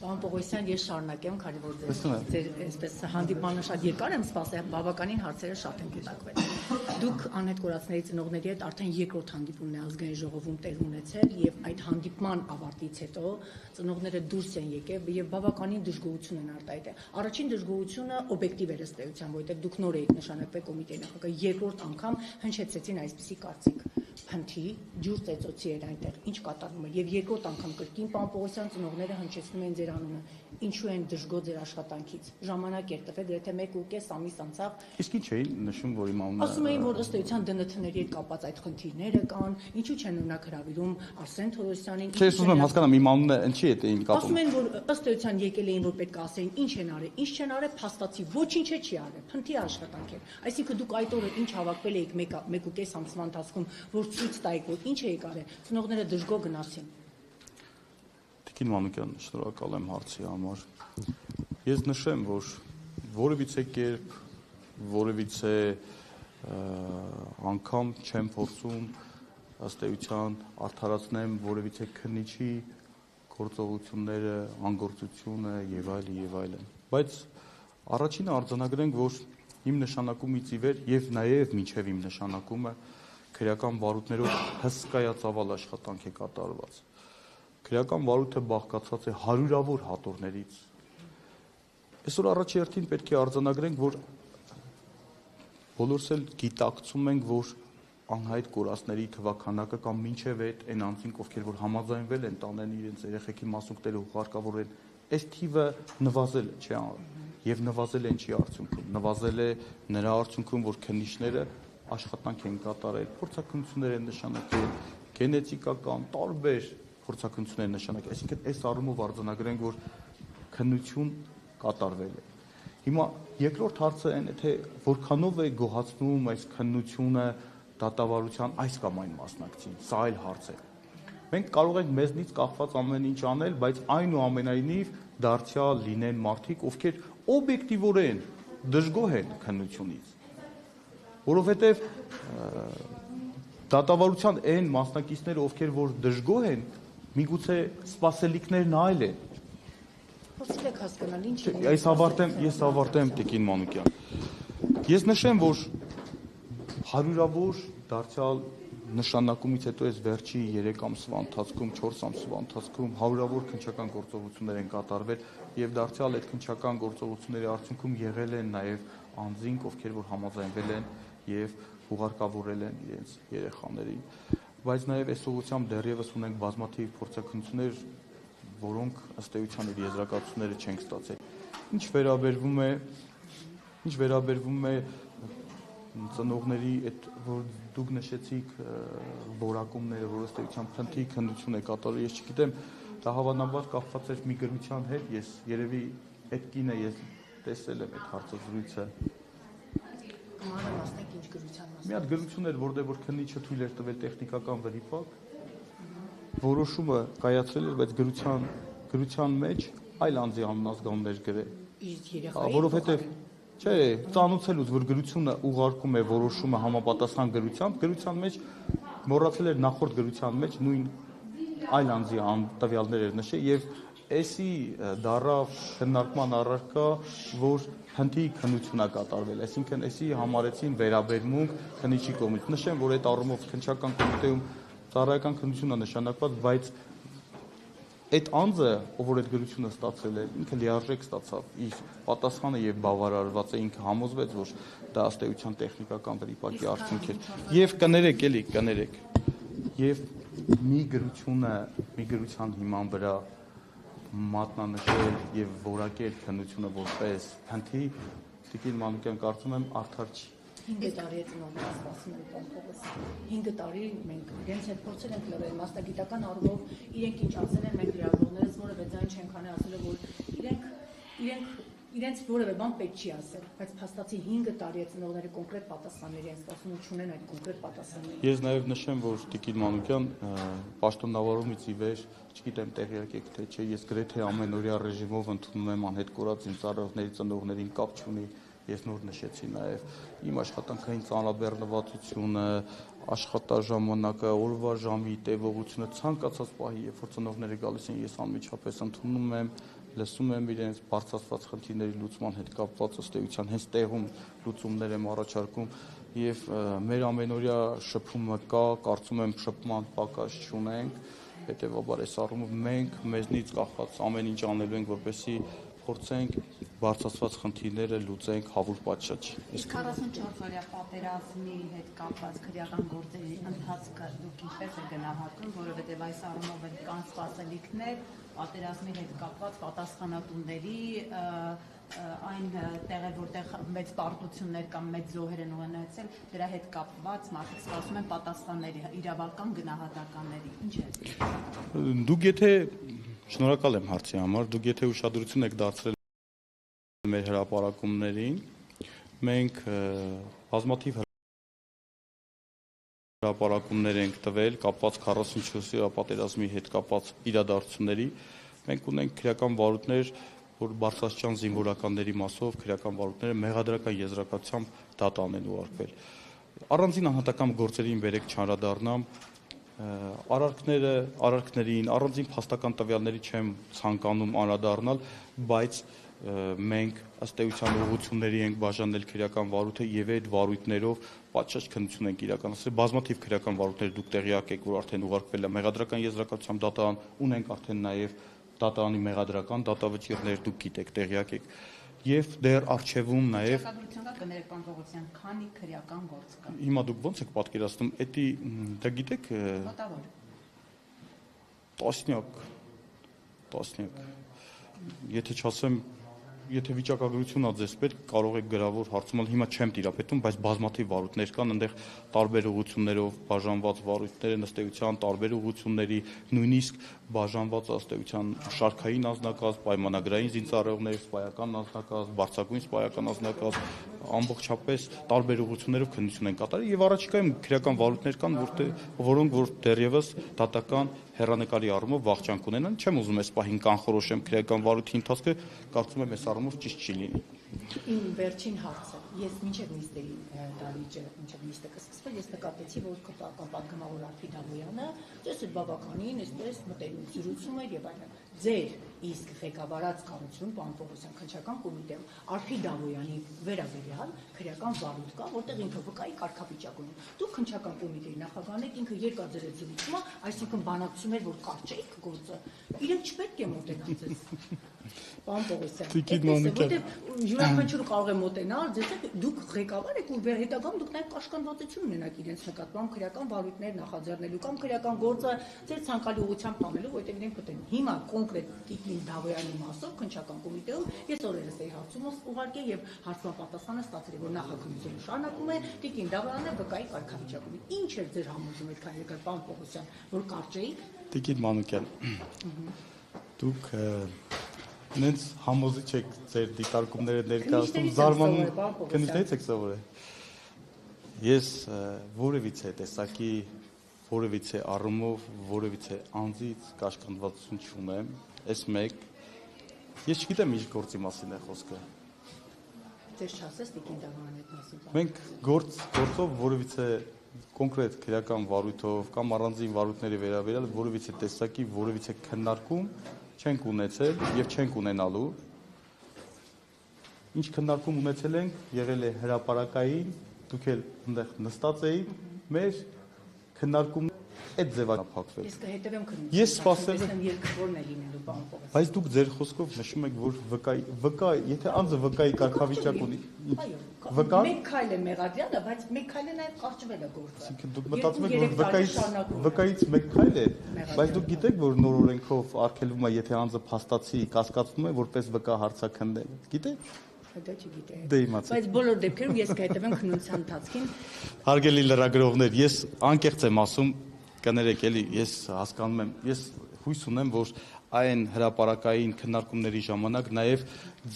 Պարոն Պողոսյան, ես շարունակեմ, քանի որ ձեր այսպես հանդիպմանը շատ երկար եմ սպասել, բավականին հարցերը շատ են կուտակվել։ Դուք անհետ կորածների ծնողների հետ արդեն երկրորդ հանդիպումն է ազգային ժողովում տեղ ունեցել եւ այդ հանդիպման ավարտից հետո ծնողները դուրս են եկել եւ բավականին դժգոհություն են արտահայտել։ Առաջին դժգոհությունը օբյեկտիվ էր ըստ էության, որովհետեւ դուք նոր եք նշանակվել կոմիտեի նախագահ, երկրորդ անգամ հնչեցեցին այսպիսի կարծիք։ Փնթի ջուր ծեծոցի էր այնտեղ, ինչ կատարվում էր եւ երկրորդ անգամ կրկին պարոն Պողոսյան ծնողները հնչեցնում են ձեր անունը, ինչու են դժգոհ ձեր աշխատանքից, ժամանակ էր տվել, գրեթե 1.5 ամիս անցավ։ Իսկ ինչ էին նշում, որ իմ անունը ասում էին, որ ըստ էության ԴՆԹ-ների հետ կապված այդ խնդիրները կան, ինչու չեն օրինակ հրավիրում Արսեն Թորոսյանին։ Չէ, ես ուզում եմ հասկանամ իմ անունը ինչի հետ էին կապում։ Ասում են, որ ըստ էության եկել էին, որ պետք է ասեին ինչ են արել, ինչ չեն արել, փաստացի ոչինչ չի արել, փնթի աշխատանք էր։ Այսինքն դուք այդ օրը ինչ հավաքվել եք 1.5 ամսվա ընթացքում, որ ցույց տայիք, որ ինչ եք արել, ծնողները դժգոհ գնացին։ Տիկին Մանուկյան, շնորհակալ եմ հարցի համար։ Ես նշեմ, որ որևիցե կերպ, որևիցե անգամ չեմ փորձում ըստ էության արդարացնեմ որևիցե քննիչի գործողությունները, անգործությունը եւ այլն։ Բայց առաջինը արձանագրենք, որ իմ նշանակումից ի վեր եւ նաեւ մինչեւ իմ նշանակումը քրեական վարույթներով հսկայածավալ աշխատանք է կատարված։ Քրեական վարույթը բաղկացած է հարյուրավոր հատորներից։ Այսօր առաջի հերթին պետք է արձանագրենք, որ բոլորս էլ գիտակցում ենք, որ անհայտ կորածների թվաքանակը կամ մինչև այն անձինք, ովքեր որ համաձայնվել են տանեն իրենց երեխեքի մասունքները ուղարկավորեն, այս թիվը նվազել է, չէ՞, եւ նվազել են չի արդյունքում, նվազել է նրա արդյունքում, որ քննիչները աշխատանք են կատարել, փորձակնություններ են նշանակել, գենետիկական տարբեր փորձակնություններ են նշանակել, այսինքն այս առումով արձանագրենք, որ քննություն կատարվել է։ Հիմա երկրորդ հարցը այն է, թե որքանով է գոհացնում այս քննությունը դատավարության այս կամ այն մասնակցին, սա այլ հարց է։ Մենք կարող ենք մեզնից կախված ամեն ինչ անել, բայց այնուամենայնիվ դարձյալ լինեն մարդիկ, ովքեր օբյեկտիվորեն դժգոհ են քննությունից, որովհետև դատավարության այն մասնակիցները, ովքեր որ դժգոհ են, միգուցե սպասելիքներն այլ են։ Փորձել եք հասկանալ ինչ է։ Ես ավարտեմ Տիկին Մանուկյան։ Ես նշեմ, որ հարյուրավոր դարձյալ նշանակումից հետո այս վերջի 3 ամսվա ընթացքում, 4 ամսվա ընթացքում հարյուրավոր քննչական գործողություններ են կատարվել եւ դարձյալ այդ քննչական գործողությունների արդյունքում եղել են նաեւ անձինք, ովքեր որ համաձայնվել են եւ ուղարկավորել են իրենց երեխաներին։ Բայց նաեւ այս ուղղությամբ դեռևս ունենք բազմաթիվ փորձակնություններ, որոնք ըստ էության իր եզրակացությունները չենք ստացել։ Ինչ վերաբերվում է ծնողների այդ որ դուք նշեցիք որակումները, որ ըստ էության փնթի քննություն է կատարել, ես չգիտեմ, դա հավանաբար կապված էր մի գրության հետ, ես երևի այդ կինը ես տեսել եմ այդ հարցազրույցը։ Մանրամասնեք ինչ գրության մաս։ Մի հատ գրություն էր, որտեղ որ քննիչը թույլ էր տվել տեխնիկական վրիպակ, որոշումը կայացրել էր, բայց գրության մեջ այլ անձի անունազգանուններ գրել։ Որովհետև չէ, ծանուցելուց, որ գրությունը ուղարկում է որոշումը համապատասխան գրությամբ, գրության մեջ մոռացել էր նախորդ գրության մեջ նույն այլ անձի տվյալներ էր նշել եւ էսի դարավ քննարկման առարկա, որ հնդի քննություն է կատարվել, այսինքն էսի համարեցին վերաբերմունք քննիչի կողմից։ Նշեմ, որ այդ առումով քննչական կոմիտեում ծառայական քննություն է նշանակված, բայց այդ անձը, ով որ այդ գրությունը ստացել է, ինքը լիարժեք ստացավ իր պատասխանը եւ բավարարված է, ինքը համոզվեց, որ դա ըստ էության տեխնիկական վրիպակի արդյունք էր։ Եվ կներեք, եւ մի գրության հիման վրա մատնանշել եւ որակել քննությունը որպես փնթի, Տիկին Մանուկյան կարծում եմ արդար չի։ 5 տարի է ծնողները սպասում են պարոն Պողոսյան։ 5 տարի մենք իրենց հետ փորձել ենք լրել մասնագիտական առումով, իրենք ինչ ասել են, մենք լրագրողներս որևէ ձայն չենք անի, ասել որ իրենց որևէ բան պետք չի ասել, բայց փաստացի 5 տարի է ծնողները կոնկրետ պատասխանների են սպասում ու չունեն այդ կոնկրետ պատասխանները։ Ես նաև նշեմ, որ Տիկին Մանուկյան պաշտոնավարումից ի վեր, չգիտեմ տեղյակ եք թե չէ, ես գրեթե ամենօրյա ռեժիմով ընդունում եմ անհետ կորած իմ ծառայողների ծնողներին կապ չունի։ Ես նոր նշեցի նաև իմ աշխատանքային ծանրաբեռնվածությունը, աշխատաժամանակը, օրվա ժամի տևողությունը, ցանկացած պահի, երբ որ ծնողները գալիս են, ես անմիջապես ընդունում եմ, լսում եմ իրենց բարձրացված խնդիրների լուծման հետ կապված ըստ էության հենց տեղում լուծումներ եմ առաջարկում եւ մեր ամենօրյա շփումը կա, կարծում եմ շփման պակաս չունենք, հետեւաբար այս առումով մենք մեզնից կախված ամեն ինչ անելու ենք, որպեսզի փորձենք բարձրացված խնդիրները լուծենք հավուր պատշաճ։ Իսկ 44 օրյա պատերազմի հետ կապված քրեական գործերի ընթացքը դուք ինչպես եք գնահատում, որովհետև այս առումով կան սպասելիքներ պատերազմի հետ կապված պատասխանատուների այն տեղեր, որտեղ մեծ պարտություններ կամ մեծ զոհեր են ունեցել, դրա հետ կապված մարդիկ սպասում են պատասխանների, իրավական գնահատականների։ Ինչ է։ Դուք եթե շնորհակալ եմ հարցի համար, դուք եթե ուշադրություն եք դարձրել մեր հրապարակումներին, մենք բազմաթիվ հրապարակումներ ենք տվել կապված 44-ի պատերազմի հետ կապված իրադարձությունների, մենք ունենք քրեական վարույթներ, որ բարձրաստիճան զինվորականների մասով քրեական վարույթները մեղադրական եզրակացությամբ դատան են ուղարկվել։ Առանձին անհատական գործերին վերեք չանդրադառնամ, արարքներին, առանձին փաստական տվյալների չեմ ցանկանում անդրադառնալ, բայց մենք ըստ էության ուղղությունների ենք բաժանել քրեական վարույթը եւ այդ վարույթներով պատշաճ քննություն ենք իրականացրել։ Բազմաթիվ քրեական վարույթներ դուք տեղյակ եք, որ արդեն ուղարկվել է մեղադրական եզրակացությամբ դատան, ունենք արդեն նաեւ դատանի մեղադրական դատավճիռներ, դուք գիտեք, տեղյակ եք, եւ դեռ արխիվում նաեւ կներեք պարոն Պողոսյան, քանի քրեական գործ կա։ Հիմա դուք ո՞նց եք պատկերացնում, էդի դա գիտեք մոտավոր տասնյակ, եթե չասեմ, եթե վիճակագրությունն ա ձեզ պետք, կարող եք գրավոր հարցումալ, հիմա չեմ տիրապետում, բայց բազմաթիվ վարույթներ կան, այնտեղ տարբեր ուղղություններով բաժանված վարույթներ են ըստ էության, տարբեր ուղղությունների, նույնիսկ բաժանված ըստ էության շարքային անձնակազմ, պայմանագրային զինծառայողներ, սպայական անձնակազմ, բարձրագույն սպայական անձնակազմ, ամբողջապես տարբեր ուղղություններով քննություն են կատարել եւ առաջիկայում քրեական վարույթներ կան, որոնք որ դեռևս դատական հեռանկարի առումով վաղճանք ունենան, չեմ ուզում այս պահին կանխորոշեմ քրեական վարույթի ընթացքը, կարծում եմ այս առումով ճիշտ չի լինի։ Իմ վերջին հարցը, ես մինչև նիստերի դարիճը, մինչև նիստը կսկսվել, ես նկատեցի, որ քպական պատգամավոր Արփի Դավոյանը ձեզ հետ բավականին այսպես մտերիմ զրուցում էր եւ այլն։ Ձեր իսկ ղեկավարած կառույցում, պարոն Պողոսյան, քննչական կոմիտեում Արփի Դավոյանի վերաբերյալ քրեական վարույթ կա, որտեղ ինքը վկայի կարգավիճակ ունի։ Դուք քննչական կոմիտեի նախագահն եք, ինքը երկար ձեր զրուցումը, այսինքն բանակցում էր, որ կարճեիք գործը։ Իրենք չպետք է մոտենան ձեզ։ Պարոն Պողոսյան, որտեղ յուրաքանչյուրը կարող է մոտենալ, ձեզ դուք ղեկավար եք ու հետագայում դուք նաև կաշկանդվածություն ունենաք իրենց նկատմամբ քրեական վարույթներ նախաձեռնելու կամ քրեական գործը ձեր ցանկալի ուղղությամբ անելու, որտեղ իրենք կտեն։ Հիմա կոնկրետ Տիկին Դավոյանի մասով քննչական կոմիտեում ես օրերս էի հարցումս ուղարկել եւ հարցման պատասխանը ստացել, որ նախաքննությունը շարունակում է, Տիկին Դավոյանը վկայի կարգավիճակ ունի։ Ինչ է ձեր համոզում այդքան եկել, պարոն Պողոսյան, որ կարճեիք։ Տիկին Մանուկյան, դուք նենց համոզիչ եք ձեր դիտարկումները ներկայացնում, զարմանում քննիչներից եք սովորել։ Ես որևիցե տեսակի, որևիցե առումով, որևիցե անձից կաշկանդվածություն չունեմ, այս մեկ, ես չգիտեմ ինչ գործի մասին է խոսքը։ Ձեզ չասես Տիկին Դավոյանի հետ մասին։ Մենք գործով որևիցե կոնկրետ քրեական վարույթով կամ առանձին վարույթների վերաբերյալ որևիցե տեսակի, որևիցե քննարկում չենք ունեցել եւ չենք ունենալու։ Ինչ քննարկում ունեցել ենք, եղել է հրապարակային, դուք էլ այնտեղ նստած էիք, մեր քննարկում այդ ձևափակվել։ Իսկ հետևեմ քննություն։ Ես սպասել եմ երկրորդ է լինելու, պարոն Պողոսյան։ Բայց դուք ձեր խոսքով նշում եք, որ վկա, եթե անձը վկայի կարգավիճակ ունի, վկա մեկ քայլ է մեղադրյալը, բայց մեկ քայլը նաև կարճվել է գործը։ Դուք մտածում եք, որ վկայից մեկ քայլ է, բայց դուք գիտեք, որ նոր օրենքով արգելվում է, եթե անձը փաստացի կասկածվում է, որպես վկա հարցաքննել։ Գիտեք։ Դա չգիտեմ։ Դե իմացեք։ Բայց բոլոր դեպքերում ես կհետևեմ քննության ընթացքին։ Հարգելի լրագրողներ, ես անկեղծ եմ ասում, կներեք էլի, ես հասկանում եմ, ես հույս ունեմ, որ այն հրապարակային քննարկումների ժամանակ նաև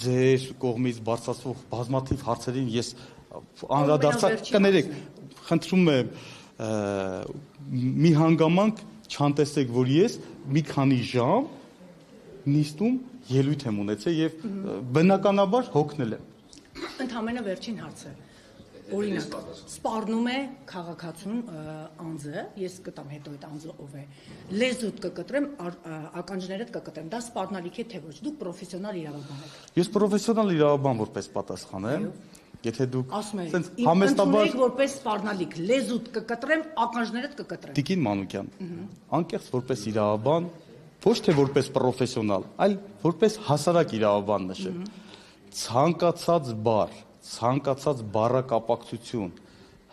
ձեր կողմից բարձրացվող բազմաթիվ հարցերին ես անդրադարձա, կներեք, խնդրում եմ մի հանգամանք չանտեսեք, որ ես մի քանի ժամ նիստում ելույթ եմ ունեցել եւ բնականաբար հոգնել եմ։ Ընդհանրապես վերջին հարցը։ օրինակ սպառնում է քաղաքացուն անձը, ես կտամ հետո այդ անձը ով է, լեզուդ կկտրեմ, ականջներդ կկտրեմ, դա սպառնալիք է թե ոչ, դուք պրոֆեսիոնալ իրավաբան եք։ Ես պրոֆեսիոնալ իրավաբան որպես պատասխանեմ, եթե դուք համեստաբար որպես սպառնալիք, լեզուդ կկտրեմ, ականջներդ կկտրեմ։ Տիկին Մանուկյան, անկեղծ որպես իրավաբան, ոչ թե որպես պրոֆեսիոնալ, այլ որպես հասարակ իրավաբան նշեմ, ցանկացած բառ, ցանկացած բառակապակցություն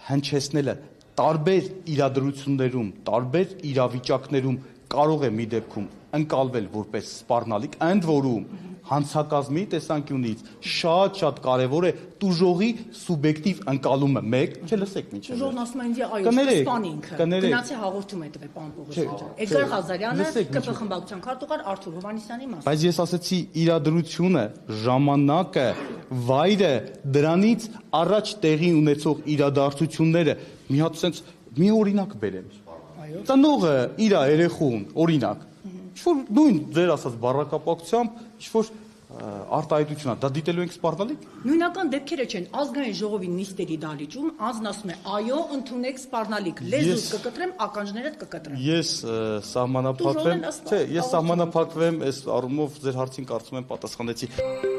հնչեցնելը տարբեր իրադրություններում, տարբեր իրավիճակներում կարող է մի դեպքում ընկալվել որպես սպառնալիք, ընդ որում հանցակազմի տեսանկյունից շատ կարևոր է տուժողի սուբյեկտիվ ընկալումը, մեկ, չէ լսեք մինչև։ Տուժողն ասում է ինձ այո, սպան ինքը։ Գնացի հաղորդում է տվել պարոն Պողոսյան։ Էդգար Ղազարյանը, ԿՊ խմբակցության քարտուղար Արթուր Հովհաննիսյանի մաս։ Բայց ես ասացի իրադրությունը, ժամանակը, վայրը, դրանից առաջ տեղի ունեցող իրադարձությունները, մի հատ sense մի օրինակ բերեմ։ Տնողը իր երեխուն, օրինակ, ինչ-որ նույն ձեր ասած բառակապակցությամբ ինչ-որ արտահայտություն է, դա դիտելու ենք սպառնալիք։ Նույնական դեպքերը չեն, ազգային ժողովի նիստերի դահլիճում անձն ասում է, այո, ընդունեք սպառնալիք, լեզուս կկտրեմ, ականջներդ կկտրեմ։ Ես սահմանափակվեմ, չէ, ես սահմանափակվեմ այս առումով ձեր հարցին կարծում եմ պատասխանեցի։